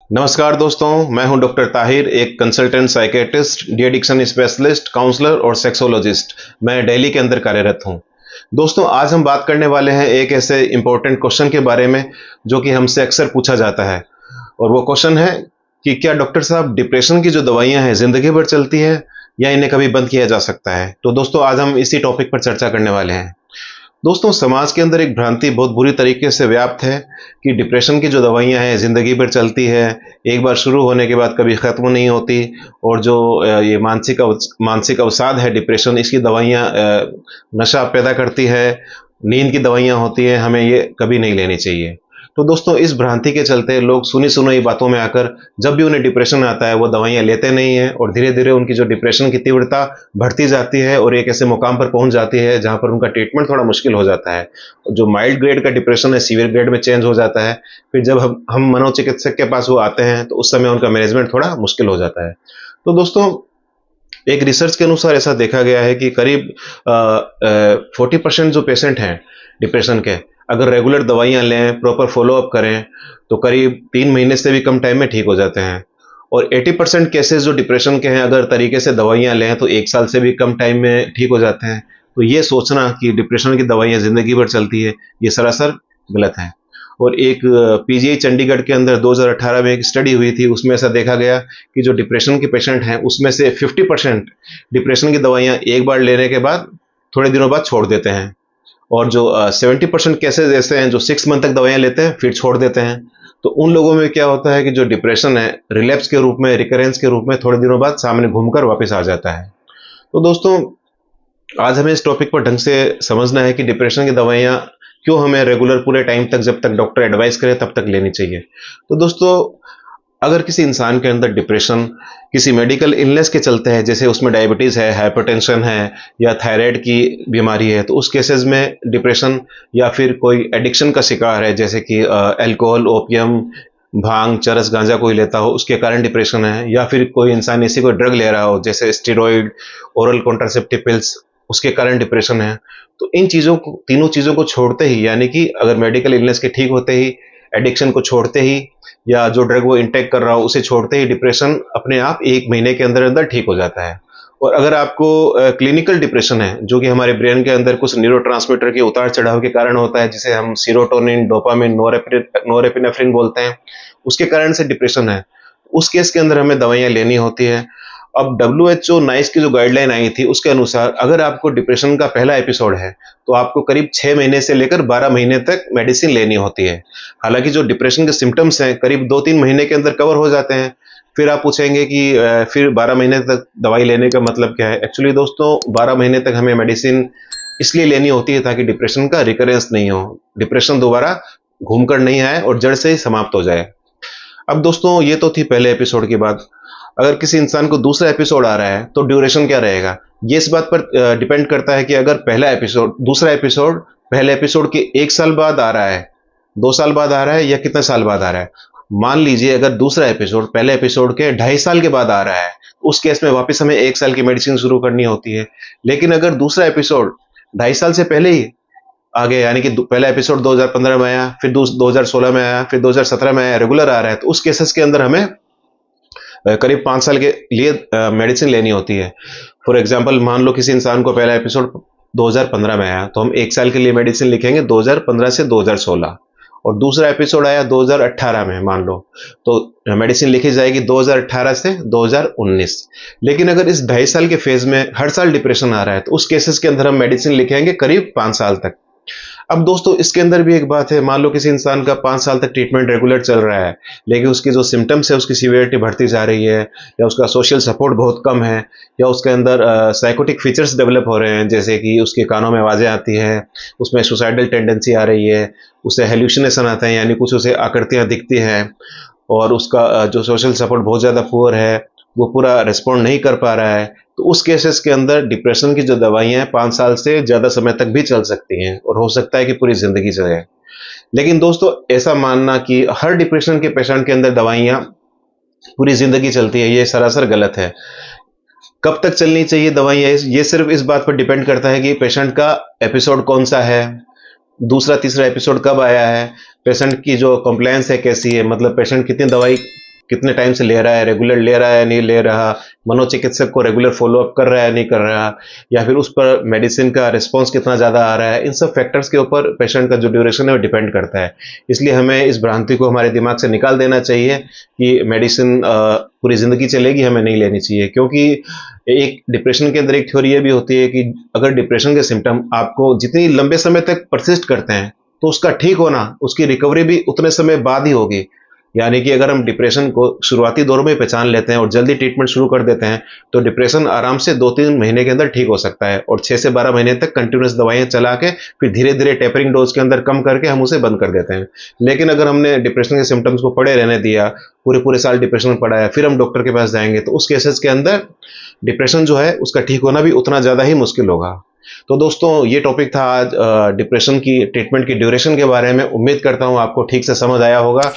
नमस्कार दोस्तों, मैं हूं डॉक्टर ताहिर, एक consultant psychiatrist, de addiction specialist, counsellor और सेक्सोलॉजिस्ट। मैं दिल्ली के अंदर कार्यरत हूं। दोस्तों, आज हम बात करने वाले हैं एक ऐसे इंपॉर्टेंट क्वेश्चन के बारे में जो कि हमसे अक्सर पूछा जाता है। और वो क्वेश्चन है कि क्या डॉक्टर साहब, डिप्रेशन की जो दवाइयां हैं जिंदगी भर चलती है या इन्हें कभी बंद किया जा सकता है? तो दोस्तों, आज हम इसी टॉपिक पर चर्चा करने वाले हैं। दोस्तों, समाज के अंदर एक भ्रांति बहुत बुरी तरीके से व्याप्त है कि डिप्रेशन की जो दवाइयां हैं ज़िंदगी भर चलती है, एक बार शुरू होने के बाद कभी ख़त्म नहीं होती। और जो ये मानसिक अवसाद है डिप्रेशन, इसकी दवाइयां नशा पैदा करती है, नींद की दवाइयां होती हैं, हमें ये कभी नहीं लेनी चाहिए। तो दोस्तों, इस भ्रांति के चलते लोग सुनी सुनाई बातों में आकर जब भी उन्हें डिप्रेशन आता है वो दवाइयां लेते नहीं हैं, और धीरे धीरे उनकी जो डिप्रेशन की तीव्रता बढ़ती जाती है और एक ऐसे मुकाम पर पहुंच जाती है जहां पर उनका ट्रीटमेंट थोड़ा मुश्किल हो जाता है। जो माइल्ड ग्रेड का डिप्रेशन है सीवियर ग्रेड में चेंज हो जाता है। फिर जब हम मनोचिकित्सक के पास वो आते हैं तो उस समय उनका मैनेजमेंट थोड़ा मुश्किल हो जाता है। तो दोस्तों, एक रिसर्च के अनुसार ऐसा देखा गया है कि करीब 40% जो पेशेंट हैं डिप्रेशन के, अगर रेगुलर दवाइयां लें, प्रॉपर फॉलोअप करें, तो करीब 3 महीने से भी कम टाइम में ठीक हो जाते हैं। और 80% केसेस जो डिप्रेशन के हैं, अगर तरीके से दवाइयां लें तो 1 साल से भी कम टाइम में ठीक हो जाते हैं। तो ये सोचना कि डिप्रेशन की दवाइयां जिंदगी भर चलती है, ये सरासर गलत है। और एक पीजीआई चंडीगढ़ के अंदर 2018 में एक स्टडी हुई थी, उसमें ऐसा देखा गया कि जो डिप्रेशन के पेशेंट हैं उसमें से 50% डिप्रेशन की दवाइयां एक बार लेने के बाद थोड़े दिनों बाद छोड़ देते हैं। और जो 70% केसेस ऐसे हैं जो 6 मंथ तक दवाइयां लेते हैं फिर छोड़ देते हैं। तो उन लोगों में क्या होता है कि जो डिप्रेशन है रिलैप्स के रूप में, रिकरेंस के रूप में थोड़े दिनों बाद सामने घूमकर वापस आ जाता है। तो दोस्तों, आज हमें इस टॉपिक पर ढंग से समझना है कि डिप्रेशन की दवाइयां क्यों हमें रेगुलर पूरे टाइम तक, जब तक डॉक्टर एडवाइस करे तब तक लेनी चाहिए। तो दोस्तों, अगर किसी इंसान के अंदर डिप्रेशन किसी मेडिकल इलनेस के चलते हैं, जैसे उसमें डायबिटीज़ है, हाइपरटेंशन है या थायराइड की बीमारी है, तो उस केसेस में डिप्रेशन, या फिर कोई एडिक्शन का शिकार है जैसे कि अल्कोहल, ओपियम, भांग, चरस, गांजा कोई लेता हो उसके कारण डिप्रेशन है, या फिर कोई इंसान ऐसी कोई ड्रग ले रहा हो जैसे स्टेरॉइड, ओरल कॉन्ट्रासेप्टिव पिल्स, उसके कारण डिप्रेशन है। तो इन चीज़ों को, तीनों चीज़ों को छोड़ते ही, यानी कि अगर मेडिकल इलनेस के ठीक होते ही, एडिक्शन को छोड़ते ही, या जो ड्रग वो इंटेक कर रहा हो उसे छोड़ते ही, डिप्रेशन अपने आप 1 महीने के अंदर अंदर ठीक हो जाता है। और अगर आपको क्लिनिकल डिप्रेशन है जो कि हमारे ब्रेन के अंदर कुछ न्यूरोट्रांसमीटर के उतार चढ़ाव के कारण होता है, जिसे हम सीरोटोनिन, डोपामिन, नोरेपिनेफ्रिन बोलते हैं, उसके कारण से डिप्रेशन है, उस केस के अंदर हमें दवाइयां लेनी होती है। अब WHO नाइस की जो गाइडलाइन आई थी उसके अनुसार अगर आपको डिप्रेशन का पहला एपिसोड है तो आपको करीब 6 महीने से लेकर 12 महीने तक मेडिसिन लेनी होती है। हालांकि जो डिप्रेशन के सिम्टम्स हैं करीब 2-3 महीने के अंदर कवर हो जाते हैं। फिर आप पूछेंगे कि फिर 12 महीने तक दवाई लेने का मतलब क्या है? एक्चुअली दोस्तों, 12 महीने तक हमें मेडिसिन इसलिए लेनी होती है ताकि डिप्रेशन का रिकरेंस नहीं हो, डिप्रेशन दोबारा घूमकर नहीं आए और जड़ से ही समाप्त हो जाए। अब दोस्तों, ये तो थी पहले एपिसोड की बात। अगर किसी इंसान को दूसरा एपिसोड आ रहा है तो ड्यूरेशन क्या रहेगा? ये इस बात पर डिपेंड करता है कि अगर दूसरा एपिसोड पहले एपिसोड के 1 साल बाद आ रहा है, 2 साल बाद आ रहा है, या कितने साल बाद आ रहा है। मान लीजिए अगर दूसरा एपिसोड पहले एपिसोड के 2.5 साल के बाद आ रहा है, उस केस में वापस हमें 1 साल की मेडिसिन शुरू करनी होती है। लेकिन अगर दूसरा एपिसोड 2.5 साल से पहले ही आ गया, यानी कि पहला एपिसोड 2015 में आया, फिर 2016 में आया, फिर 2017 में आया, रेगुलर आ रहा है, तो उस केसेस के अंदर हमें करीब 5 साल के लिए मेडिसिन लेनी होती है। फॉर एग्जाम्पल, मान लो किसी इंसान को पहला एपिसोड 2015 में आया तो हम 1 साल के लिए मेडिसिन लिखेंगे 2015 से 2016। और दूसरा एपिसोड आया 2018 में मान लो, तो मेडिसिन लिखी जाएगी 2018 से 2019। लेकिन अगर इस 2.5 साल के फेज में हर साल डिप्रेशन आ रहा है तो उस केसेस के अंदर हम मेडिसिन लिखेंगे करीब 5 साल तक। अब दोस्तों, इसके अंदर भी एक बात है, मान लो किसी इंसान का 5 साल तक ट्रीटमेंट रेगुलर चल रहा है, लेकिन उसकी जो सिम्टम्स है उसकी सीवियरिटी बढ़ती जा रही है, या उसका सोशल सपोर्ट बहुत कम है, या उसके अंदर साइकोटिक फीचर्स डेवलप हो रहे हैं, जैसे कि उसके कानों में आवाज़ें आती हैं, उसमें सुसाइडल टेंडेंसी आ रही है, उसे हेल्यूसिनेशन आते हैं, यानी कुछ उसे आकृतियाँ दिखती हैं, और उसका जो सोशल सपोर्ट बहुत ज़्यादा पुअर है, वो पूरा रिस्पॉन्ड नहीं कर पा रहा है, तो उस केसेस के अंदर डिप्रेशन की जो दवाइयाँ हैं 5 साल से ज़्यादा समय तक भी चल सकती हैं, और हो सकता है कि पूरी ज़िंदगी चले। लेकिन दोस्तों, ऐसा मानना कि हर डिप्रेशन के पेशेंट के अंदर दवाइयाँ पूरी ज़िंदगी चलती है, ये सरासर गलत है। कब तक चलनी चाहिए दवाइयाँ, ये सिर्फ इस बात पर डिपेंड करता है कि पेशेंट का एपिसोड कौन सा है, दूसरा तीसरा एपिसोड कब आया है, पेशेंट की जो कंप्लायंस है कैसी है, मतलब पेशेंट कितनी दवाई कितने टाइम से ले रहा है, रेगुलर ले रहा है नहीं ले रहा, मनोचिकित्सक को रेगुलर फॉलोअप कर रहा है नहीं कर रहा, या फिर उस पर मेडिसिन का रिस्पॉन्स कितना ज़्यादा आ रहा है। इन सब फैक्टर्स के ऊपर पेशेंट का जो ड्यूरेशन है वो डिपेंड करता है। इसलिए हमें इस भ्रांति को हमारे दिमाग से निकाल देना चाहिए कि मेडिसिन पूरी ज़िंदगी चलेगी, हमें नहीं लेनी चाहिए। क्योंकि एक डिप्रेशन के अंदर एक थ्योरी ये भी होती है कि अगर डिप्रेशन के सिम्टम आपको जितनी लंबे समय तक परसिस्ट करते हैं तो उसका ठीक होना, उसकी रिकवरी भी उतने समय बाद ही होगी। यानी कि अगर हम डिप्रेशन को शुरुआती दौर में पहचान लेते हैं और जल्दी ट्रीटमेंट शुरू कर देते हैं तो डिप्रेशन आराम से 2-3 महीने के अंदर ठीक हो सकता है, और 6 से 12 महीने तक कंटिन्यूस दवाइयाँ चला के फिर धीरे धीरे टेपरिंग डोज के अंदर कम करके हम उसे बंद कर देते हैं। लेकिन अगर हमने डिप्रेशन के सिम्टम्स को पड़े रहने दिया, पूरे पूरे साल डिप्रेशन में पड़ा है, फिर हम डॉक्टर के पास जाएंगे, तो उस केसेस के अंदर डिप्रेशन जो है उसका ठीक होना भी उतना ज़्यादा ही मुश्किल होगा। तो दोस्तों, ये टॉपिक था आज डिप्रेशन की ट्रीटमेंट की ड्यूरेशन के बारे में। उम्मीद करता हूँ आपको ठीक से समझ आया होगा,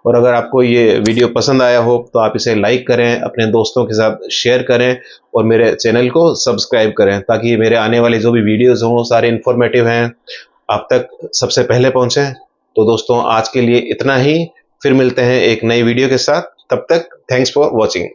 और अगर आपको ये वीडियो पसंद आया हो तो आप इसे लाइक करें, अपने दोस्तों के साथ शेयर करें, और मेरे चैनल को सब्सक्राइब करें, ताकि मेरे आने वाले जो भी वीडियोज़ हों सारे इन्फॉर्मेटिव हैं, आप तक सबसे पहले पहुँचें। तो दोस्तों, आज के लिए इतना ही। फिर मिलते हैं एक नई वीडियो के साथ। तब तक थैंक्स फॉर वॉचिंग।